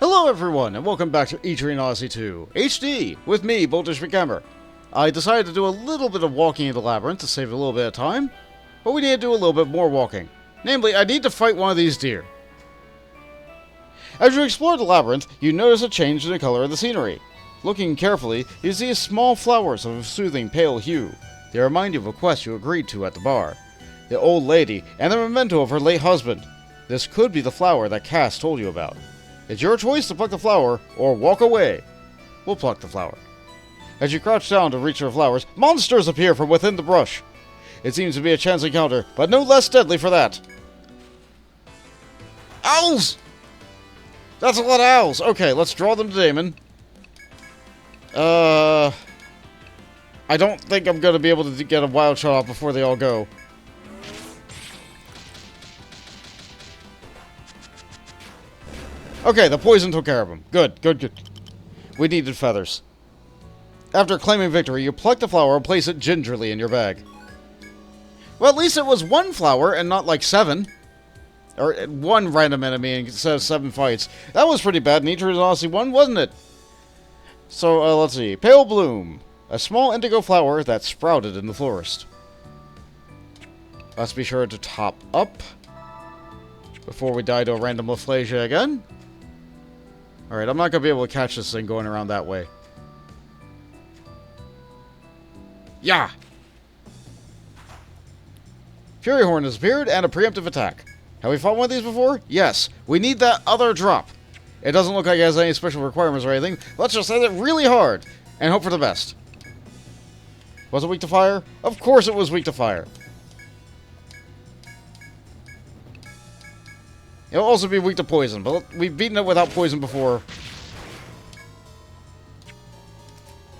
Hello everyone, and welcome back to Etrian Odyssey 2 HD with me, McGammar. I decided to do a little bit of walking in the labyrinth to save a little bit of time, but we need to do a little bit more walking. Namely, I need to fight one of these deer. As you explore the labyrinth, you notice a change in the color of the scenery. Looking carefully, you see small flowers of a soothing pale hue. They remind you of a quest you agreed to at the bar. The old lady, and the memento of her late husband. This could be the flower that Cass told you about. It's your choice to pluck the flower, or walk away. We'll pluck the flower. As you crouch down to reach the flowers, monsters appear from within the brush. It seems to be a chance encounter, but no less deadly for that. Owls! That's a lot of owls. Okay, let's draw them to Damon. I don't think I'm going to be able to get a wild shot off before they all go. Okay, the poison took care of him. Good, good, good. We needed feathers. After claiming victory, you pluck the flower and place it gingerly in your bag. Well, at least it was one flower and not like 7. Or one random enemy instead of 7 fights. That was pretty bad in Etrian Odyssey 1, wasn't it? So, let's see. Pale Bloom. A small indigo flower that sprouted in the forest. Let's be sure to top up before we die to a random Laflasia again. Alright, I'm not going to be able to catch this thing going around that way. Yeah! Fury Horn has appeared, and a preemptive attack. Have we fought one of these before? Yes. We need that other drop. It doesn't look like it has any special requirements or anything. Let's just hit it really hard, and hope for the best. Was it weak to fire? Of course it was weak to fire. It'll also be weak to poison, but we've beaten it without poison before.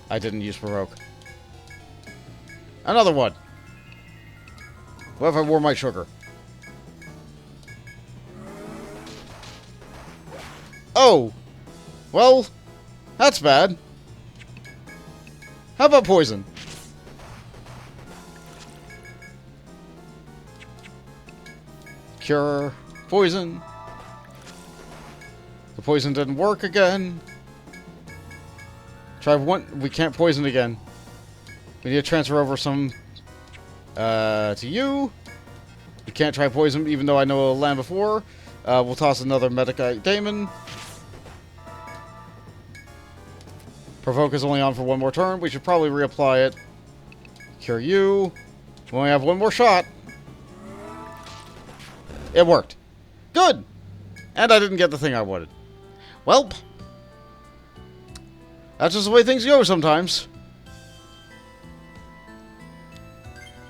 I didn't use Provoke. Another one. What if I wore my sugar? Oh! Well, that's bad. How about poison? Cure. Poison. The poison didn't work again. Try one. We can't poison again. We need to transfer over some to you. We can't try poison, even though I know it'll land before. We'll toss another Medicite Damon. Provoke is only on for one more turn. We should probably reapply it. Cure you. We only have one more shot. It worked. Good! And I didn't get the thing I wanted. Welp. That's just the way things go sometimes.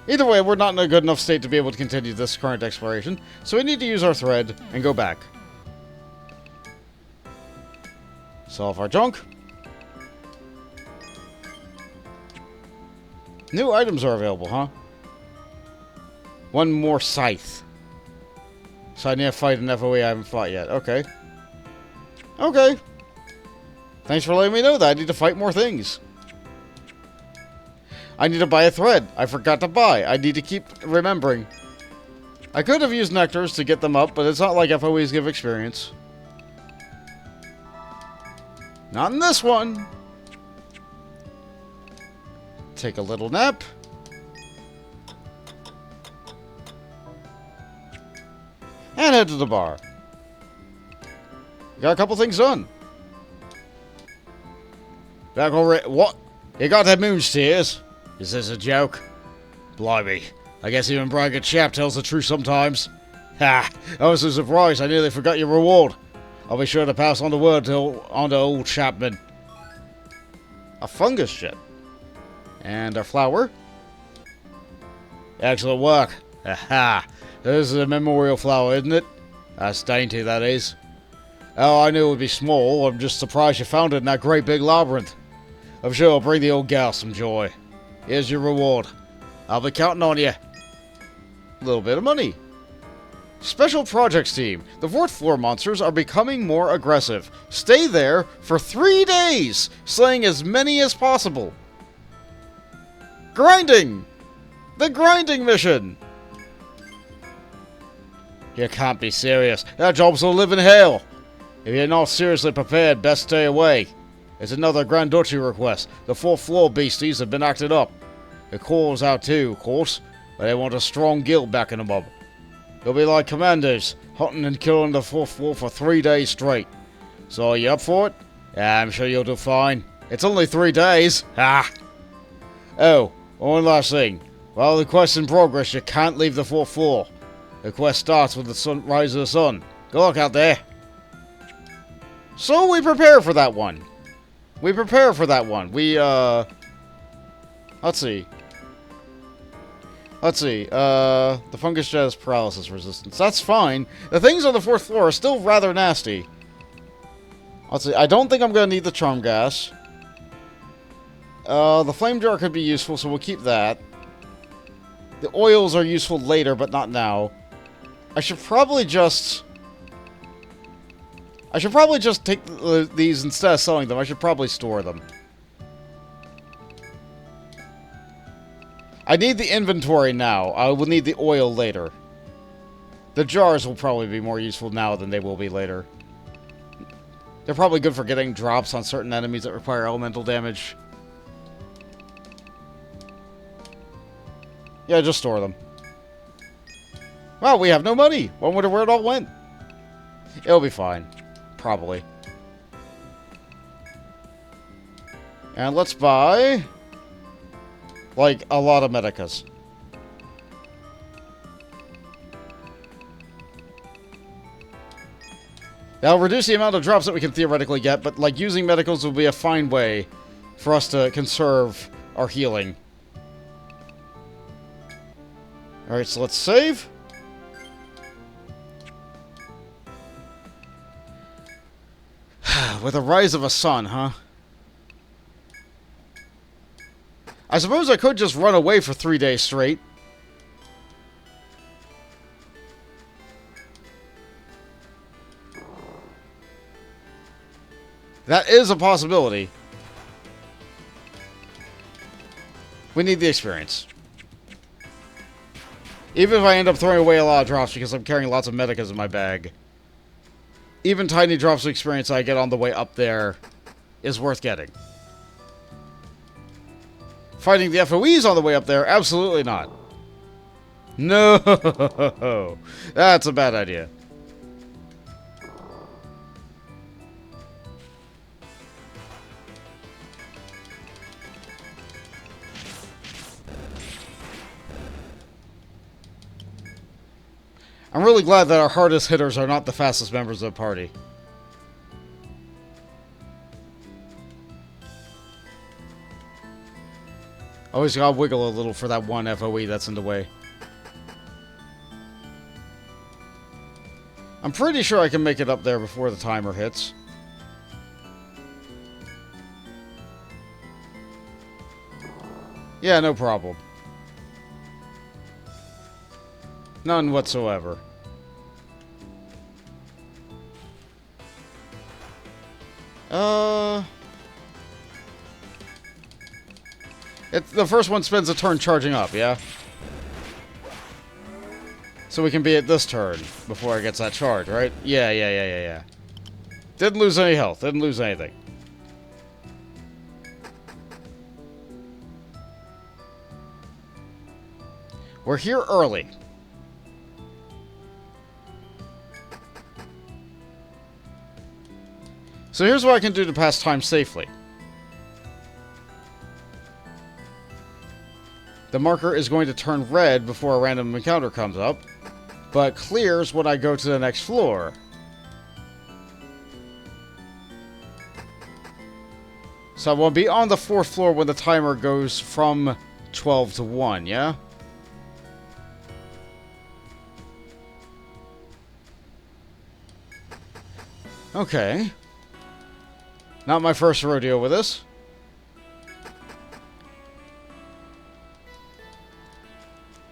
Either way, we're not in a good enough state to be able to continue this current exploration, so we need to use our thread and go back. Sell off our junk. New items are available, huh? One more scythe. So I need to fight an FOE I haven't fought yet. Okay. Okay. Thanks for letting me know that I need to fight more things. I need to buy a thread. I forgot to buy. I need to keep remembering. I could have used nectars to get them up, but it's not like FOEs give experience. Not in this one. Take a little nap. And head to the bar. Got a couple things done. Back already. What? You got that moon steers? Is this a joke? Blimey. I guess even Brian Chap tells the truth sometimes. Ha! I was so surprised I nearly forgot your reward. I'll be sure to pass on the word on to old Chapman. A fungus jet. And a flower. Excellent work. Aha! This is a memorial flower, isn't it? That's dainty, that is. Oh, I knew it would be small. I'm just surprised you found it in that great big labyrinth. I'm sure it'll bring the old gal some joy. Here's your reward. I'll be counting on you. A little bit of money. Special Projects Team. The 4th floor monsters are becoming more aggressive. Stay there for 3 days, slaying as many as possible. Grinding! The grinding mission! You can't be serious. That job's a living hell. If you're not seriously prepared, best stay away. It's another Grand Duchy request. The 4th floor beasties have been acted up. The Corps out too, of course, but they want a strong guild backing them up. They'll be like commandos, hunting and killing the 4th floor for 3 days straight. So are you up for it? Yeah, I'm sure you'll do fine. It's only 3 days. Ha! Oh, one last thing. While the quest's in progress, you can't leave the 4th floor. The quest starts with the rise of the sun. Good luck out there. So we prepare for that one. We, let's see. The fungus jet has paralysis resistance. That's fine. The things on the 4th floor are still rather nasty. Let's see. I don't think I'm going to need the charm gas. The flame jar could be useful, so we'll keep that. The oils are useful later, but not now. I should probably just take these instead of selling them. I should probably store them. I need the inventory now. I will need the oil later. The jars will probably be more useful now than they will be later. They're probably good for getting drops on certain enemies that require elemental damage. Yeah, just store them. Wow, we have no money. I wonder where it all went. It'll be fine. Probably. And let's buy, like, a lot of medicas. That'll reduce the amount of drops that we can theoretically get, but, like, using medicals will be a fine way for us to conserve our healing. Alright, so let's save. With the rise of a sun, huh? I suppose I could just run away for 3 days straight. That is a possibility. We need the experience. Even if I end up throwing away a lot of drops because I'm carrying lots of medicas in my bag. Even tiny drops of experience I get on the way up there is worth getting. Fighting the FOEs on the way up there? Absolutely not. No! That's a bad idea. I'm really glad that our hardest hitters are not the fastest members of the party. Always gotta wiggle a little for that one FOE that's in the way. I'm pretty sure I can make it up there before the timer hits. Yeah, no problem. None whatsoever. The first one spends a turn charging up, yeah? So we can be at this turn before it gets that charge, right? Yeah. Didn't lose any health. Didn't lose anything. We're here early. So here's what I can do to pass time safely. The marker is going to turn red before a random encounter comes up, but clears when I go to the next floor. So I will be on the 4th floor when the timer goes from 12 to 1, yeah? Okay. Not my first rodeo with this.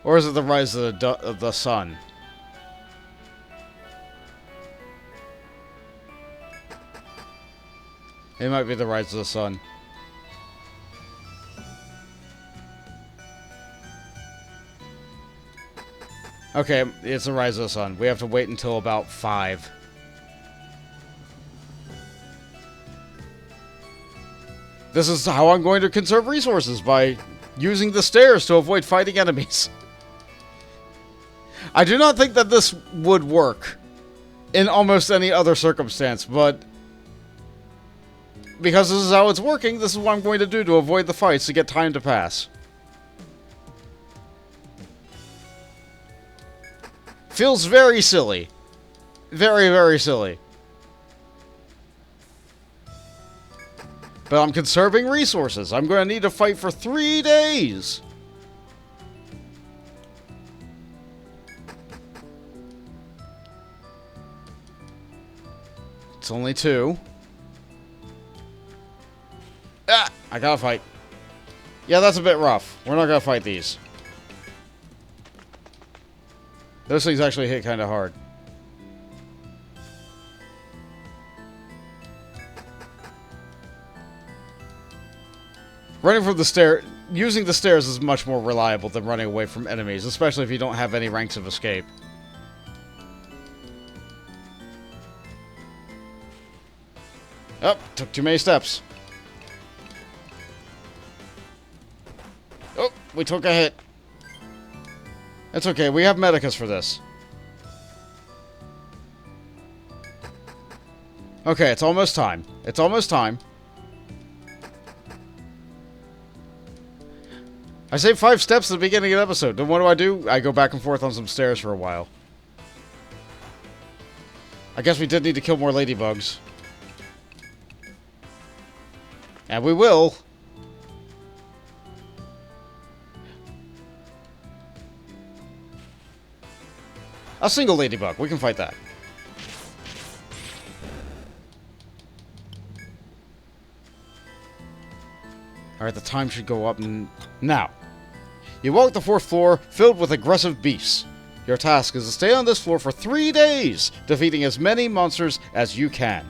Or is it the rise of the sun? It might be the rise of the sun. Okay, it's the rise of the sun. We have to wait until about 5. This is how I'm going to conserve resources, by using the stairs to avoid fighting enemies. I do not think that this would work in almost any other circumstance, but because this is how it's working, this is what I'm going to do to avoid the fights to get time to pass. Feels very silly. Very, very silly. But I'm conserving resources. I'm going to need to fight for 3 days. It's only 2. Ah! I gotta fight. Yeah, that's a bit rough. We're not gonna fight these. Those things actually hit kind of hard. Running from the stair, using the stairs is much more reliable than running away from enemies, especially if you don't have any ranks of escape. Oh, took too many steps. Oh, we took a hit. It's okay, we have medicus for this. Okay, it's almost time. It's almost time. I saved 5 steps at the beginning of the episode. Then what do? I go back and forth on some stairs for a while. I guess we did need to kill more ladybugs. And we will. A single ladybug. We can fight that. Alright, the time should go up now. You walk the 4th floor filled with aggressive beasts. Your task is to stay on this floor for 3 days, defeating as many monsters as you can.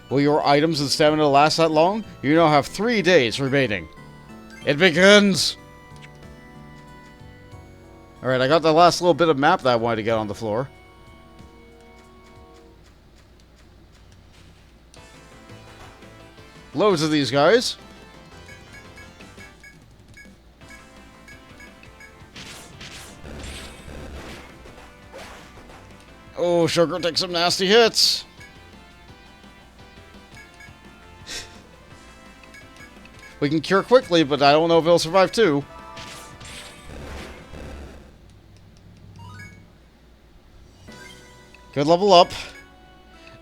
Will your items and stamina last that long? You now have 3 days remaining. It begins! Alright, I got the last little bit of map that I wanted to get on the floor. Loads of these guys. Oh, Sugar takes some nasty hits. We can cure quickly, but I don't know if he'll survive too. Good level up.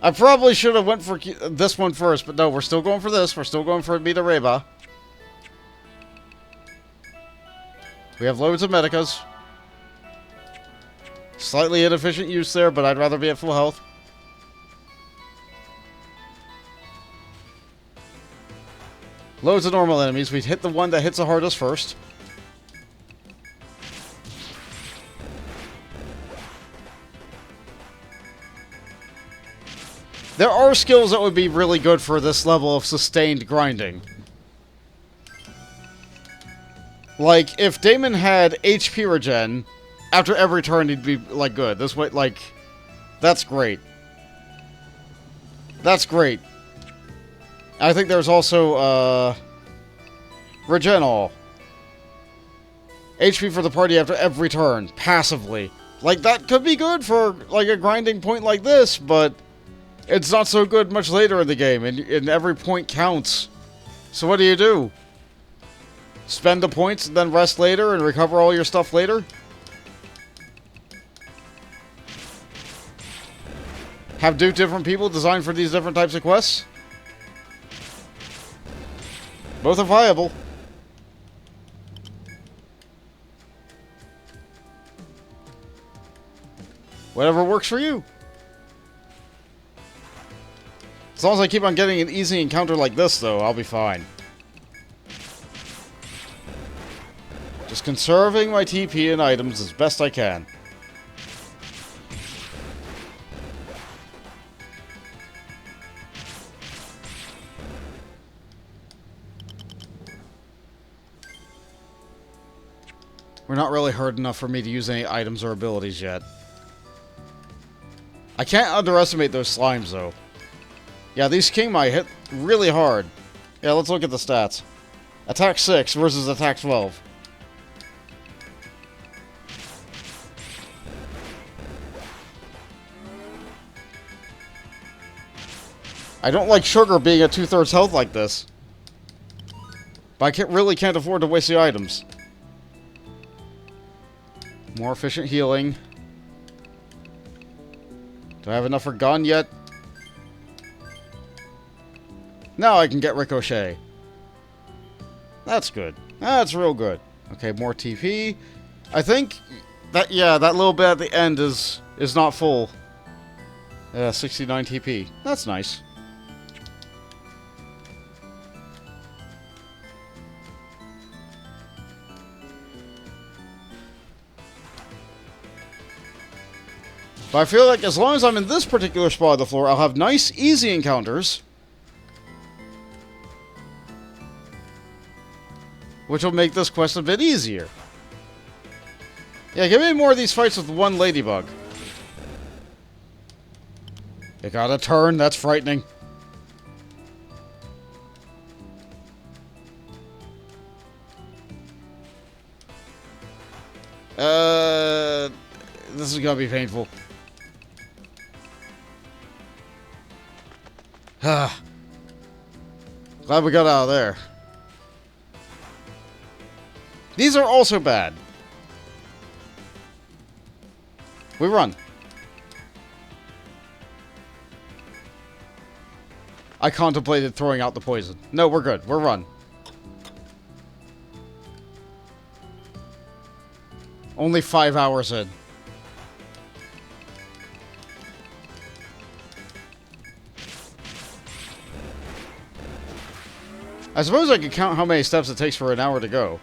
I probably should have went for this one first, but no, we're still going for this. We're still going for Beta Reba. We have loads of medicas. Slightly inefficient use there, but I'd rather be at full health. Loads of normal enemies. We'd hit the one that hits the hardest first. There are skills that would be really good for this level of sustained grinding. Like, if Damon had HP regen, after every turn he'd be, like, good. This way, like, that's great. That's great. I think there's also, regen all. HP for the party after every turn, passively. Like, that could be good for, like, a grinding point like this, but it's not so good much later in the game, and every point counts. So what do? Spend the points and then rest later and recover all your stuff later? Have different people designed for these different types of quests? Both are viable. Whatever works for you. As long as I keep on getting an easy encounter like this, though, I'll be fine. Just conserving my TP and items as best I can. We're not really hurt enough for me to use any items or abilities yet. I can't underestimate those slimes, though. Yeah, these King might hit really hard. Yeah, let's look at the stats. Attack 6 versus attack 12. I don't like sugar being at 2/3 health like this. But I really can't afford to waste the items. More efficient healing. Do I have enough for gun yet? Now I can get Ricochet. That's good. That's real good. Okay, more TP. I think that, yeah, that little bit at the end is not full. 69 TP. That's nice. But I feel like as long as I'm in this particular spot of the floor, I'll have nice, easy encounters. Which will make this quest a bit easier. Yeah, give me more of these fights with one ladybug. It got a turn, that's frightening. This is gonna be painful. Glad we got out of there. These are also bad. We run. I contemplated throwing out the poison. No, we're good. We're run. Only 5 hours in. I suppose I could count how many steps it takes for an hour to go.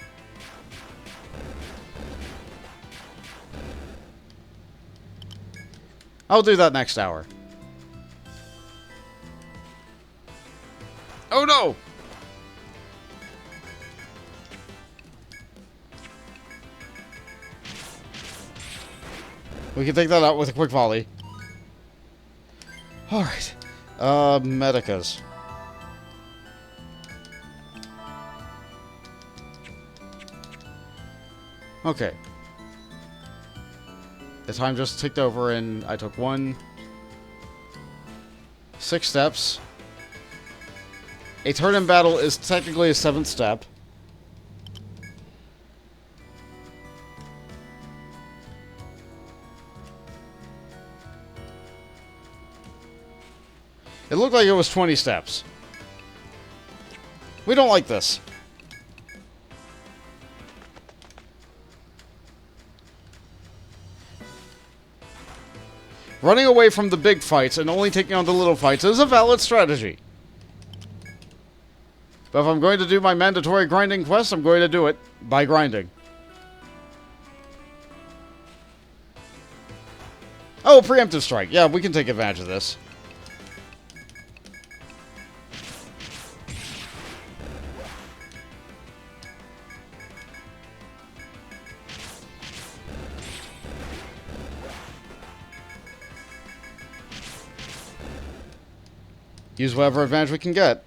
I'll do that next hour. Oh no! We can take that out with a quick volley. Alright. Medicas. Okay. The time just ticked over and I took 6 steps. A turn in battle is technically a 7th step. It looked like it was 20 steps. We don't like this. Running away from the big fights and only taking on the little fights is a valid strategy. But if I'm going to do my mandatory grinding quest, I'm going to do it by grinding. Oh, preemptive strike. Yeah, we can take advantage of this. Use whatever advantage we can get.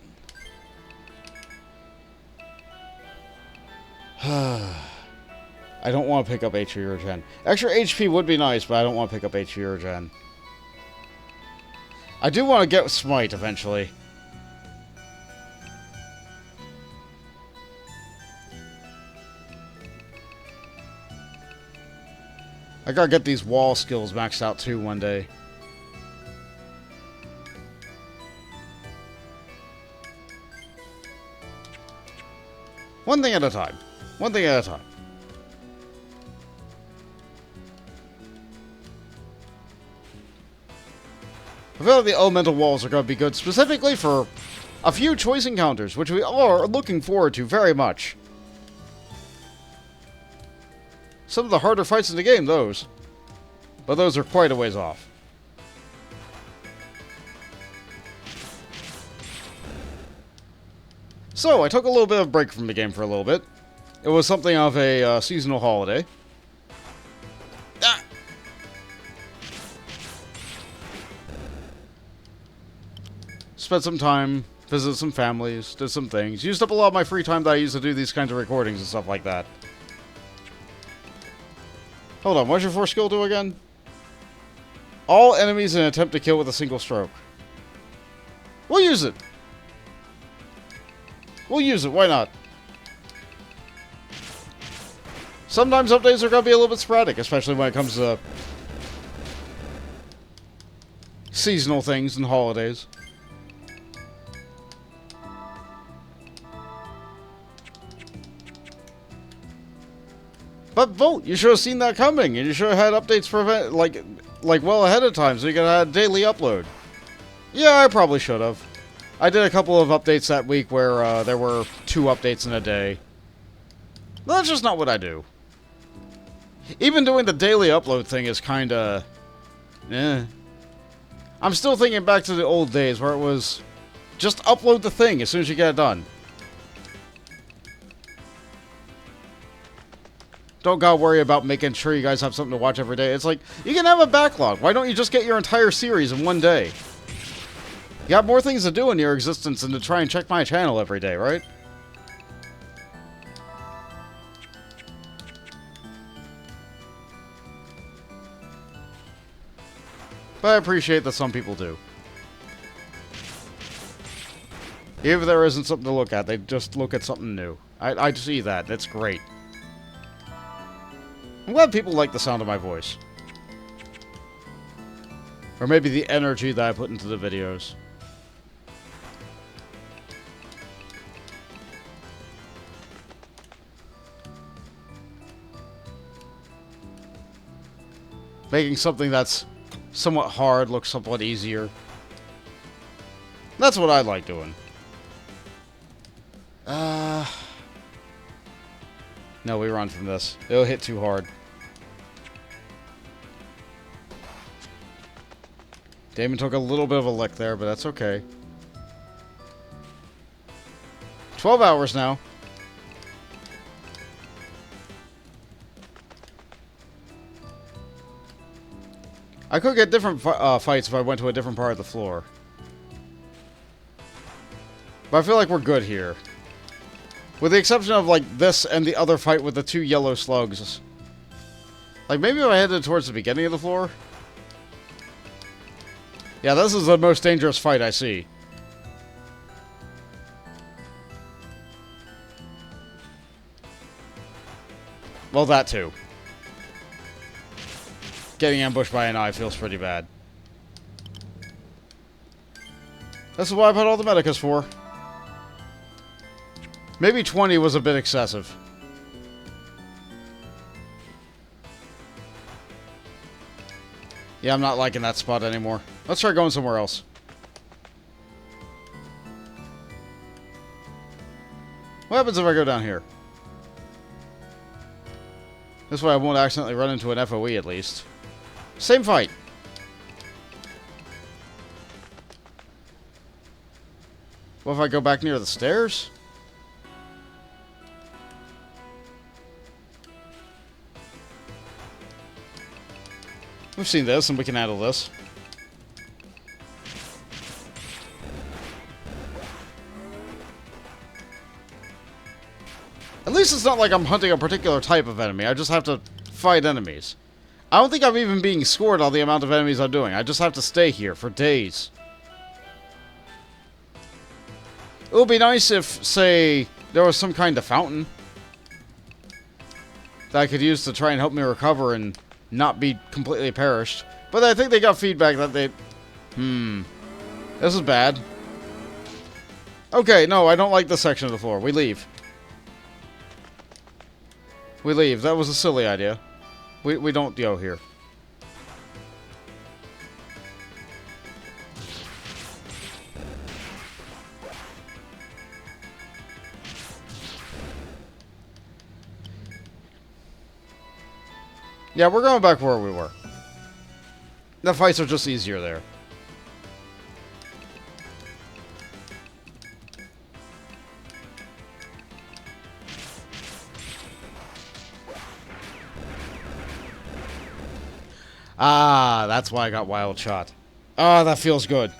I don't want to pick up HP or Gen. Extra HP would be nice, but I don't want to pick up HP or Gen. I do want to get Smite eventually. I gotta get these wall skills maxed out too one day. One thing at a time. One thing at a time. I feel like the elemental walls are going to be good specifically for a few choice encounters, which we are looking forward to very much. Some of the harder fights in the game, those. But those are quite a ways off. So, I took a little bit of a break from the game for a little bit. It was something of a seasonal holiday. Ah! Spent some time Visited some families, did some things. Used up a lot of my free time that I used to do these kinds of recordings and stuff like that. Hold on, what's your 4 skill do again? All enemies in an attempt to kill with a single stroke. We'll use it. We'll use it, why not? Sometimes updates are going to be a little bit sporadic, especially when it comes to seasonal things and holidays. But vote! You should have seen that coming, and you should have had updates for like well ahead of time, so you could have had a daily upload. Yeah, I probably should have. I did a couple of updates that week where there were 2 updates in a day. That's just not what I do. Even doing the daily upload thing is kinda... I'm still thinking back to the old days where it was... just upload the thing as soon as you get it done. Don't gotta worry about making sure you guys have something to watch every day. It's like, you can have a backlog. Why don't you just get your entire series in one day? You got more things to do in your existence than to try and check my channel every day, right? But I appreciate that some people do. Even if there isn't something to look at, they just look at something new. I see that. That's great. I'm glad people like the sound of my voice. Or maybe the energy that I put into the videos. Making something that's somewhat hard look somewhat easier. That's what I like doing. No, we run from this. It'll hit too hard. Damon took a little bit of a lick there, but that's okay. 12 hours now. I could get different fights if I went to a different part of the floor. But I feel like we're good here. With the exception of, like, this and the other fight with the 2 yellow slugs. Like, maybe if I headed towards the beginning of the floor? Yeah, this is the most dangerous fight I see. Well, that too. Getting ambushed by an eye feels pretty bad. This is what I put all the medicas for. Maybe 20 was a bit excessive. Yeah, I'm not liking that spot anymore. Let's try going somewhere else. What happens if I go down here? This way I won't accidentally run into an FOE at least. Same fight. What if I go back near the stairs? We've seen this, and we can handle this. At least it's not like I'm hunting a particular type of enemy. I just have to fight enemies. I don't think I'm even being scored on the amount of enemies I'm doing. I just have to stay here for days. It would be nice if, say, there was some kind of fountain that I could use to try and help me recover and not be completely perished. But I think they got feedback that they... This is bad. Okay, no, I don't like this section of the floor. We leave. We leave. That was a silly idea. We don't go here. Yeah, we're going back where we were. The fights are just easier there. Ah, that's why I got wild shot. Ah, that feels good.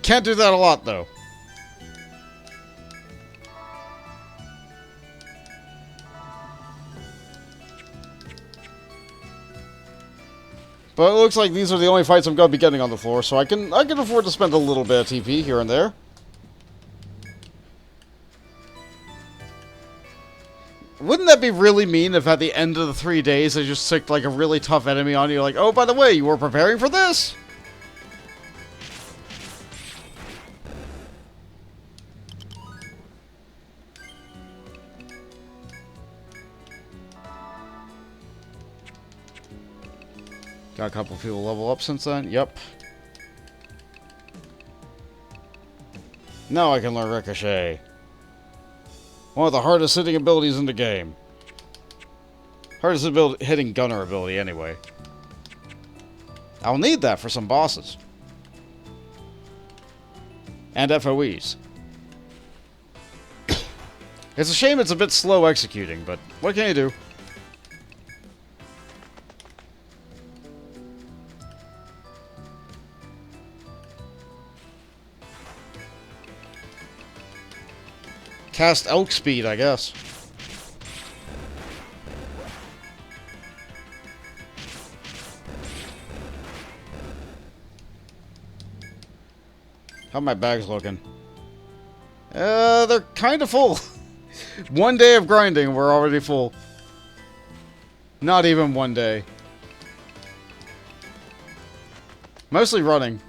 Can't do that a lot, though. But it looks like these are the only fights I'm going to be getting on the floor, so I can afford to spend a little bit of TP here and there. Wouldn't that be really mean if at the end of the 3 days they just sicked like a really tough enemy on you, like, oh, by the way, you were preparing for this? Got a couple people level up since then. Yep. Now I can learn Ricochet. One of the hardest hitting abilities in the game. Hardest hitting gunner ability, anyway. I'll need that for some bosses. And FOEs. It's a shame it's a bit slow executing, but what can you do? Cast elk speed, I guess. How are my bags looking? They're kind of full. 1 day of grinding, we're already full. Not even 1 day. Mostly running.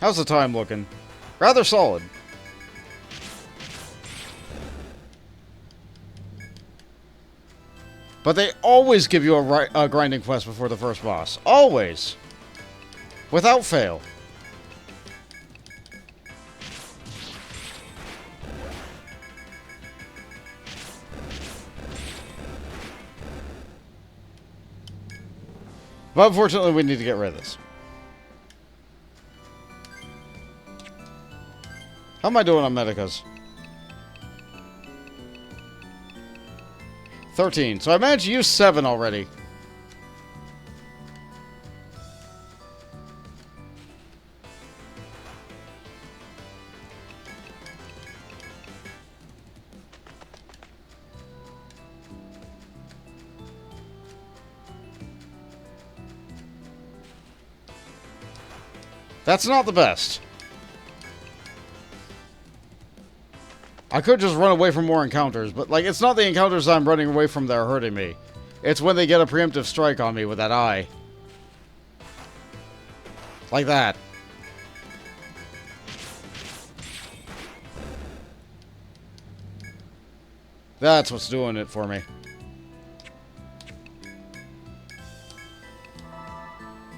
How's the time looking? Rather solid. But they always give you a grinding quest before the first boss. Always. Without fail. But unfortunately, we need to get rid of this. How am I doing on medicas? 13. So I managed to use 7 already. That's not the best. I could just run away from more encounters, but, like, it's not the encounters I'm running away from that are hurting me. It's when they get a preemptive strike on me with that eye. Like that. That's what's doing it for me.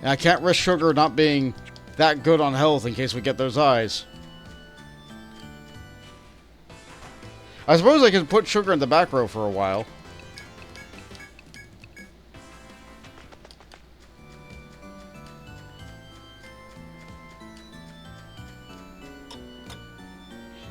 And I can't risk Sugar not being that good on health in case we get those eyes. I suppose I can put Sugar in the back row for a while.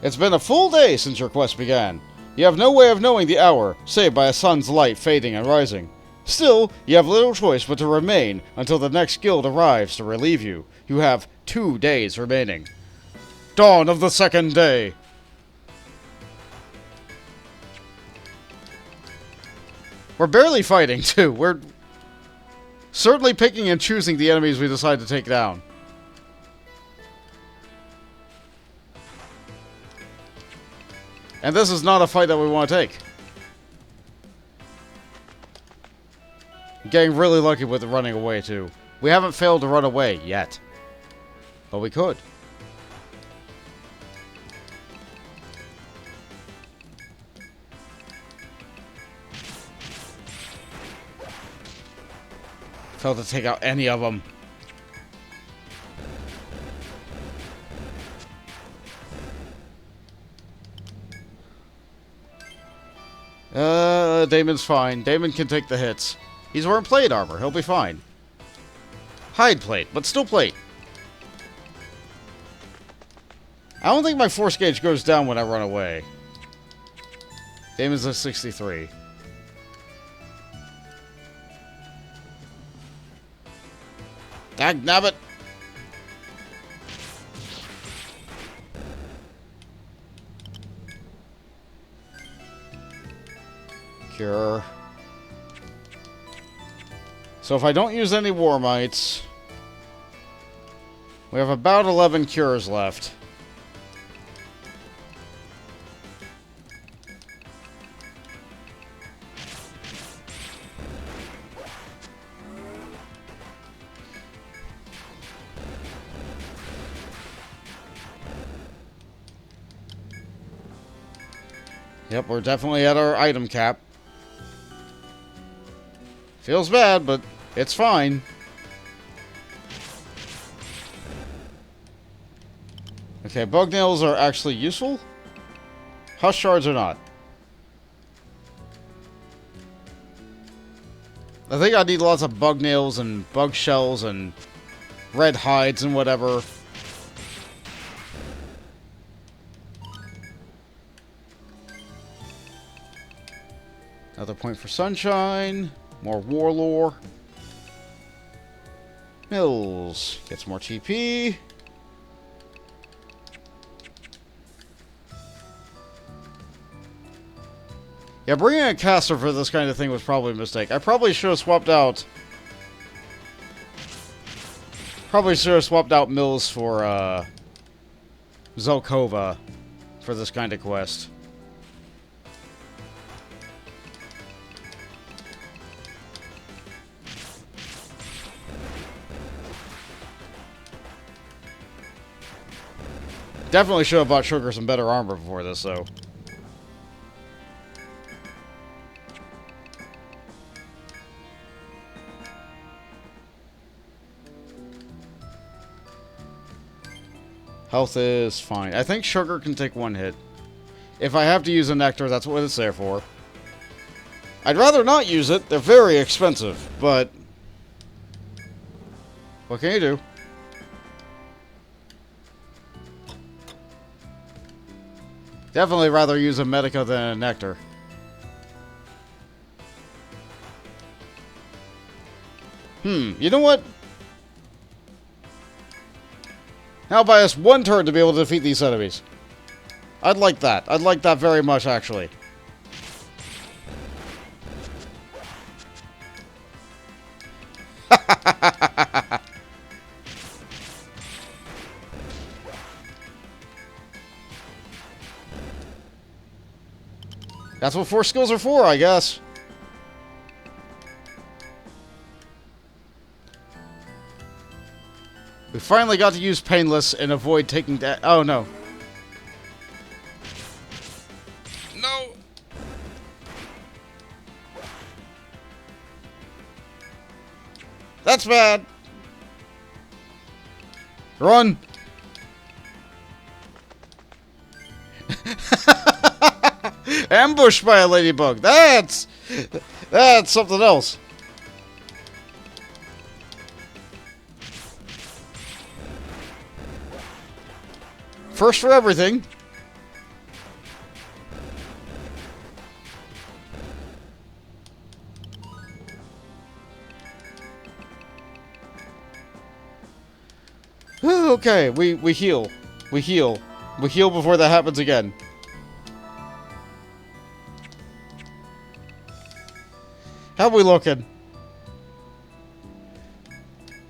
It's been a full day since your quest began. You have no way of knowing the hour, save by a sun's light fading and rising. Still, you have little choice but to remain until the next guild arrives to relieve you. You have 2 days remaining. Dawn of the second day. We're barely fighting, too. We're certainly picking and choosing the enemies we decide to take down. And this is not a fight that we want to take. Getting really lucky with the running away, too. We haven't failed to run away yet. But we could. Failed to take out any of them. Damon's fine. Damon can take the hits. He's wearing plate armor. He'll be fine. Hide plate, but still plate. I don't think my force gauge goes down when I run away. Damon's at 63. Dagnabbit! Cure. So if I don't use any War Mites, we have about 11 cures left. Yep, we're definitely at our item cap. Feels bad, but it's fine. Okay, bug nails are actually useful. Hush shards are not. I think I need lots of bug nails and bug shells and red hides and whatever. Another point for sunshine. More war lore. Mills gets more TP. Yeah, bringing a caster for this kind of thing was probably a mistake. I probably should have swapped out... Mills for, Zelkova for this kind of quest. Definitely should have bought Sugar some better armor before this, though. Health is fine. I think Sugar can take one hit. If I have to use a Nectar, that's what it's there for. I'd rather not use it. They're very expensive, but... what can you do? Definitely rather use a Medica than a Nectar. You know what? Now buy us one turn to be able to defeat these enemies. I'd like that. I'd like that very much, actually. That's what 4 skills are for, I guess. We finally got to use Painless and avoid taking that. Oh, no. No! That's bad! Run! Ambushed by a ladybug. That's something else. First for everything. Okay, we heal. We heal. We heal before that happens again. How we looking?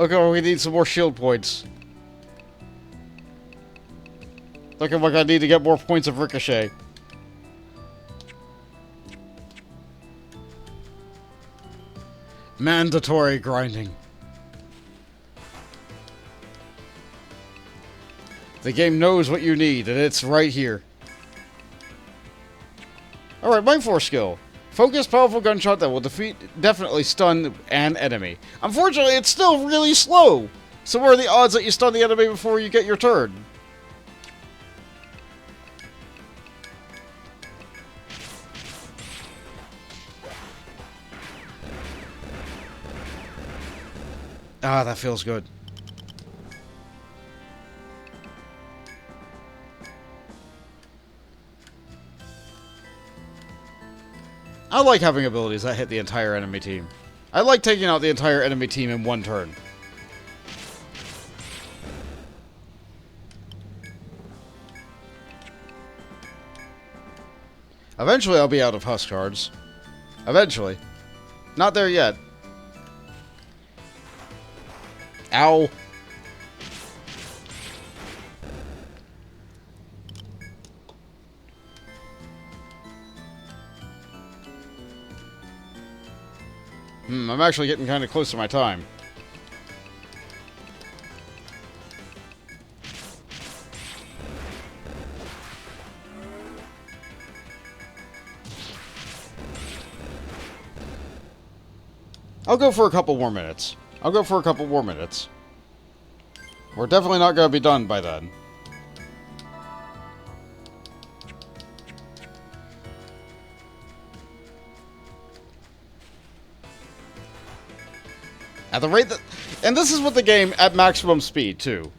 Okay, we need some more shield points. Looking like I need to get more points of Ricochet. Mandatory grinding. The game knows what you need, and it's right here. Alright, Mind Force skill. Focus, powerful gunshot that will definitely stun an enemy. Unfortunately, it's still really slow. So what are the odds that you stun the enemy before you get your turn? Ah, that feels good. I like having abilities that hit the entire enemy team. I like taking out the entire enemy team in one turn. Eventually I'll be out of Husk cards. Eventually. Not there yet. Ow. I'm actually getting kind of close to my time. I'll go for a couple more minutes. We're definitely not going to be done by then. At the rate that... And this is with the game at maximum speed, too.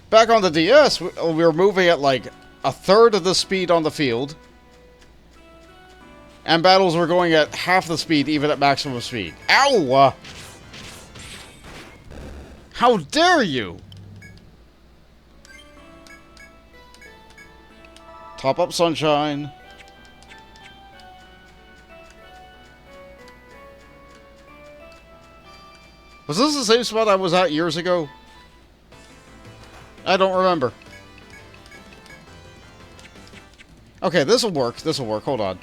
Back on the DS, we were moving at like a third of the speed on the field. And battles were going at half the speed, even at maximum speed. Ow! How dare you! Top up Sunshine. Was this the same spot I was at years ago? I don't remember. Okay, this'll work. Hold on.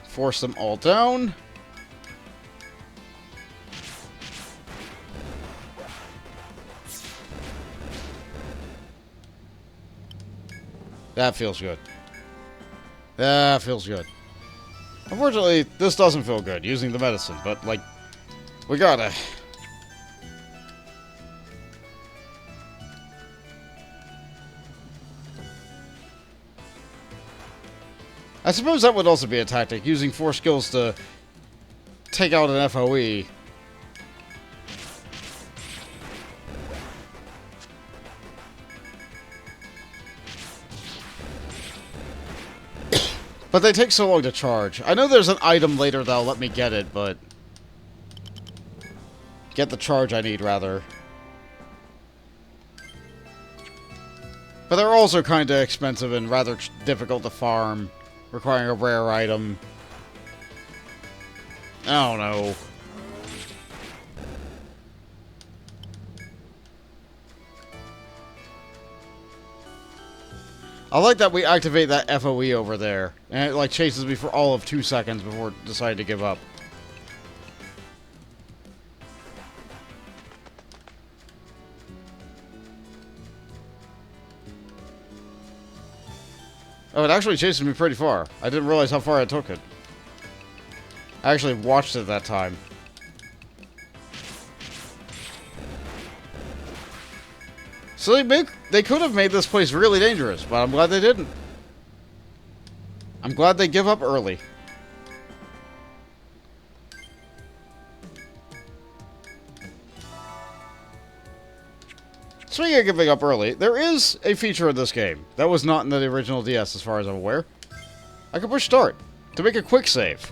Force them all down. That feels good. Unfortunately, this doesn't feel good, using the medicine, but, like, we gotta... I suppose that would also be a tactic, using 4 skills to take out an FOE. But they take so long to charge. I know there's an item later that'll let me get it, but... Get the charge I need, rather. But they're also kinda expensive and rather difficult to farm, requiring a rare item. I don't know. I like that we activate that FOE over there, and it like chases me for all of 2 seconds before deciding to give up. Oh, it actually chases me pretty far. I didn't realize how far I took it. I actually watched it that time. So they could have made this place really dangerous, but I'm glad they didn't. I'm glad they give up early. Speaking of giving up early, there is a feature in this game that was not in the original DS as far as I'm aware. I can push start to make a quick save.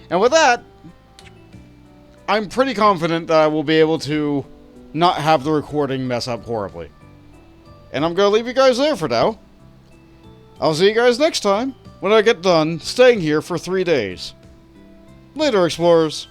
And with that, I'm pretty confident that I will be able to not have the recording mess up horribly. And I'm going to leave you guys there for now. I'll see you guys next time when I get done staying here for 3 days. Later, explorers.